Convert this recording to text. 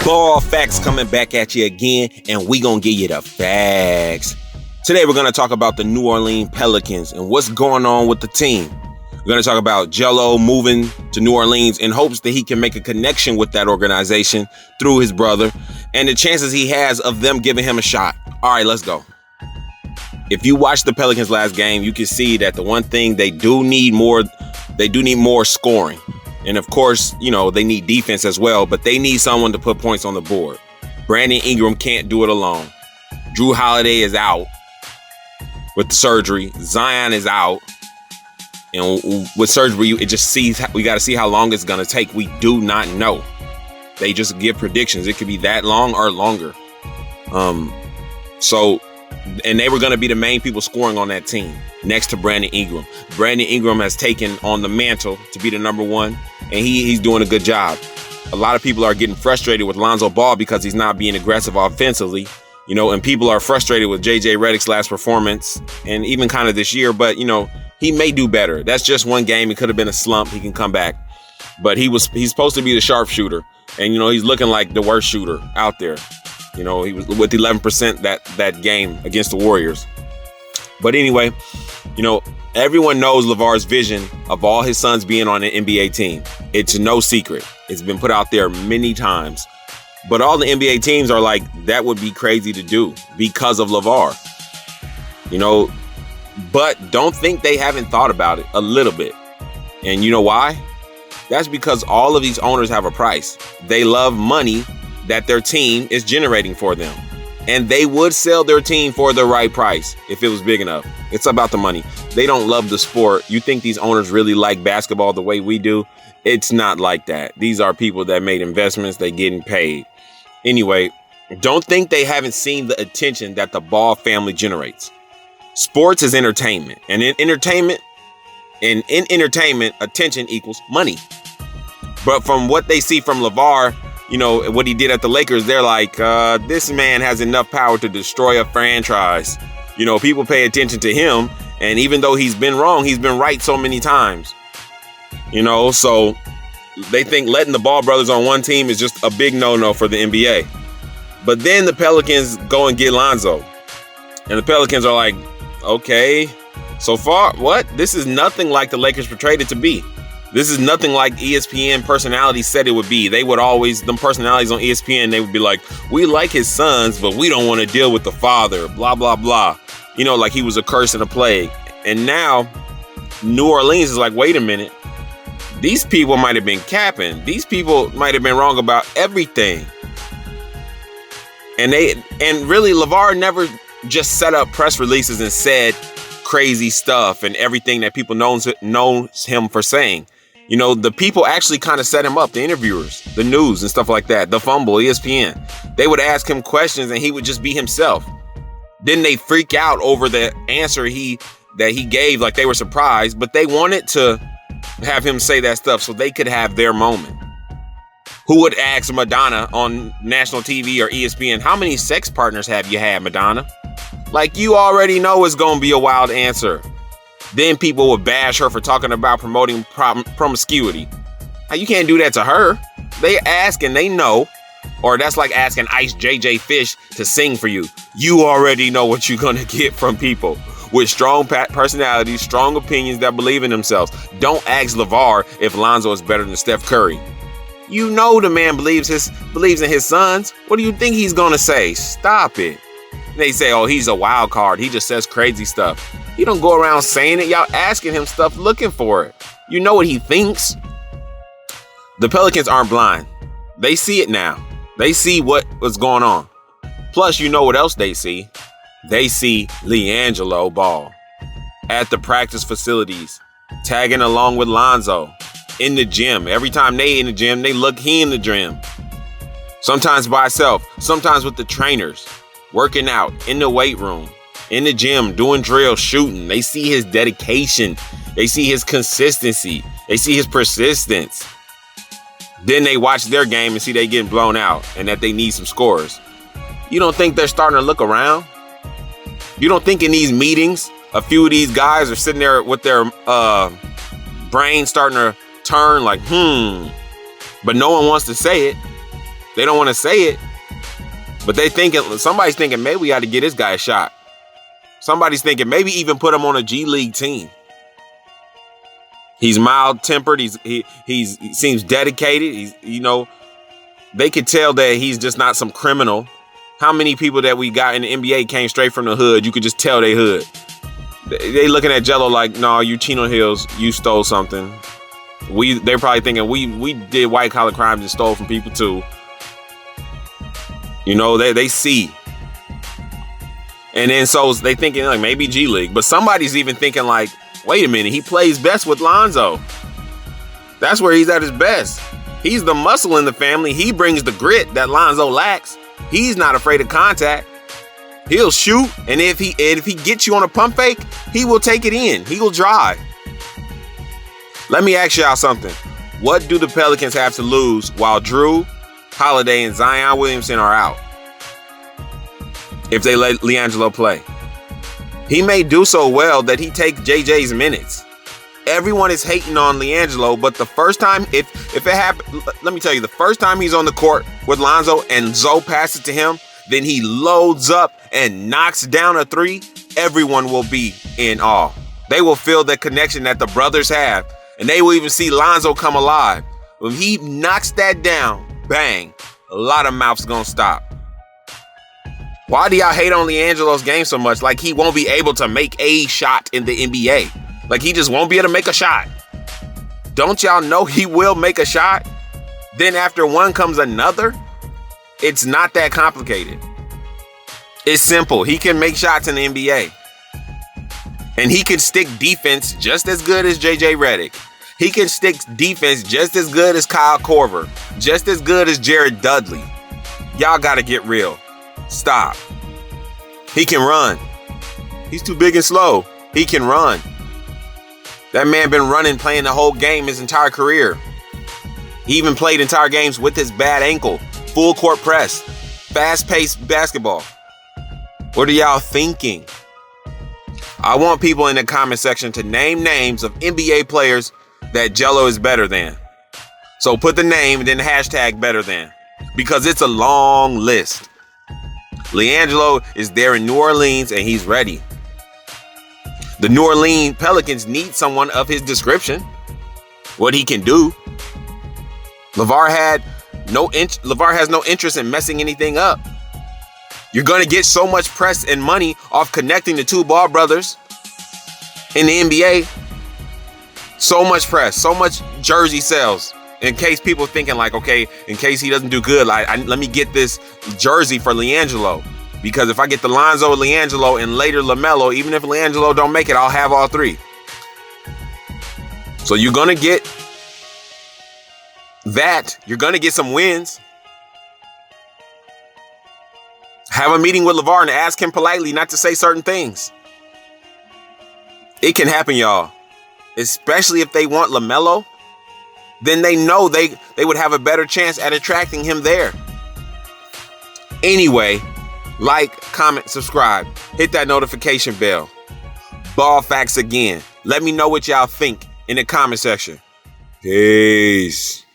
Ball Facts coming back at you again, and we gonna give you the facts. Today we're gonna talk about the New Orleans Pelicans and what's going on with the team. We're gonna talk about Gelo moving to New Orleans in hopes that he can make a connection with that organization through his brother, and the chances he has of them giving him a shot. All right, let's go. If you watch the Pelicans last game, you can see that the one thing they do need more scoring. And of course, they need defense as well, but they need someone to put points on the board. Brandon Ingram can't do it alone. Drew Holiday is out with the surgery. Zion is out. And with surgery, we got to see how long it's going to take. We do not know. They just give predictions. It could be that long or longer. And they were going to be the main people scoring on that team next to Brandon Ingram. Brandon Ingram has taken on the mantle to be the number one, and he's doing a good job. A lot of people are getting frustrated with Lonzo Ball because he's not being aggressive offensively, and people are frustrated with JJ Redick's last performance and even kind of this year, but, he may do better. That's just one game. It could have been a slump. He can come back. But he's supposed to be the sharpshooter, and, he's looking like the worst shooter out there. He was with 11% that game against the Warriors. But anyway, everyone knows LeVar's vision of all his sons being on an NBA team. It's no secret. It's been put out there many times. But all the NBA teams are like, that would be crazy to do because of LeVar. But don't think they haven't thought about it a little bit. And you know why? That's because all of these owners have a price. They love money that their team is generating for them. And they would sell their team for the right price if it was big enough. It's about the money. They don't love the sport. You think these owners really like basketball the way we do? It's not like that. These are people that made investments. They getting paid. Anyway, don't think they haven't seen the attention that the Ball family generates. Sports is entertainment. And in entertainment, attention equals money. But from what they see from LeVar, what he did at the Lakers, they're like, this man has enough power to destroy a franchise. People pay attention to him. And even though he's been wrong, he's been right so many times. So they think letting the Ball brothers on one team is just a big no-no for the NBA. But then the Pelicans go and get Lonzo. And the Pelicans are like, okay, so far, what? This is nothing like the Lakers portrayed it to be. This is nothing like ESPN personalities said it would be. They would always, them personalities on ESPN, they would be like, we like his sons, but we don't want to deal with the father, blah, blah, blah. Like he was a curse and a plague. And now New Orleans is like, wait a minute. These people might have been capping. These people might have been wrong about everything. And really, LeVar never just set up press releases and said crazy stuff and everything that people knows him for saying. The people actually kind of set him up, the interviewers, the news and stuff like that, the Fumble, ESPN. They would ask him questions and he would just be himself. Then they freak out over the answer that he gave, like they were surprised, but they wanted to have him say that stuff so they could have their moment. Who would ask Madonna on national TV or ESPN, how many sex partners have you had, Madonna? Like, you already know it's going to be a wild answer. Then people would bash her for talking about promoting promiscuity. Now, you can't do that to her. They ask and they know. Or that's like asking Ice JJ Fish to sing for you. You already know what you're going to get from people with strong personalities, strong opinions that believe in themselves. Don't ask LeVar if Lonzo is better than Steph Curry. The man believes in his sons. What do you think he's going to say? Stop it. They say, oh, he's a wild card. He just says crazy stuff. He don't go around saying it. Y'all asking him stuff, looking for it. You know what he thinks. The Pelicans aren't blind. They see it now. They see what's going on. Plus, what what else they see? They see Liangelo Ball at the practice facilities, tagging along with Lonzo in the gym. Every time they in the gym, he in the gym. Sometimes by himself, sometimes with the trainers. Working out in the weight room, in the gym, doing drills, shooting. They see his dedication. They see his consistency. They see his persistence. Then they watch their game and see they getting blown out and that they need some scores. You don't think they're starting to look around? You don't think in these meetings, a few of these guys are sitting there with their brain starting to turn like, but no one wants to say it. They don't want to say it, but somebody's thinking maybe we got to get this guy a shot. Somebody's thinking maybe even put him on a G League team. He's mild-tempered. He seems dedicated. They could tell that he's just not some criminal. How many people that we got in the NBA came straight from the hood? You could just tell they hood. They looking at Gelo like, no, you Chino Hills, you stole something. They're probably thinking we did white collar crimes and stole from people too. They see. And then so they thinking like maybe G League, but somebody's even thinking like, wait a minute, he plays best with Lonzo. That's where he's at his best. He's the muscle in the family. He brings the grit that Lonzo lacks. He's not afraid of contact. He'll shoot, and if he gets you on a pump fake, he will take it in. He will drive. Let me ask y'all something. What do the Pelicans have to lose while Drew Holiday and Zion Williamson are out? If they let Liangelo play. He may do so well that he takes JJ's minutes. Everyone is hating on Liangelo, but the first time, if it happens, let me tell you, the first time he's on the court with Lonzo and Zoe passes to him, then he loads up and knocks down a three, everyone will be in awe. They will feel the connection that the brothers have, and they will even see Lonzo come alive. When he knocks that down, bang, a lot of mouths gonna stop. Why do y'all hate on Liangelo's game so much? Like he won't be able to make a shot in the NBA. Like he just won't be able to make a shot. Don't y'all know he will make a shot? Then after one comes another? It's not that complicated. It's simple. He can make shots in the NBA. And he can stick defense just as good as JJ Redick. He can stick defense just as good as Kyle Korver. Just as good as Jared Dudley. Y'all gotta get real. Stop. He can run. He's too big and slow. He can run. That man been running, playing the whole game his entire career. He even played entire games with his bad ankle. Full court press. Fast-paced basketball. What are y'all thinking? I want people in the comment section to name names of NBA players that Gelo is better than. So put the name and then the hashtag better than. Because it's a long list. Liangelo is there in New Orleans and he's ready. The New Orleans Pelicans need someone of his description. What he can do. LeVar has no interest in messing anything up. You're going to get so much press and money off connecting the two Ball brothers in the NBA. So much press, so much jersey sales. In case people thinking like, okay, in case he doesn't do good, let me get this jersey for Liangelo. Because if I get the Lonzo, Liangelo, and later LaMelo, even if Liangelo don't make it, I'll have all three. So you're going to get that. You're going to get some wins. Have a meeting with LeVar and ask him politely not to say certain things. It can happen, y'all. Especially if they want LaMelo. Then they know they would have a better chance at attracting him there. Anyway, like, comment, subscribe. Hit that notification bell. Ball facts again. Let me know what y'all think in the comment section. Peace.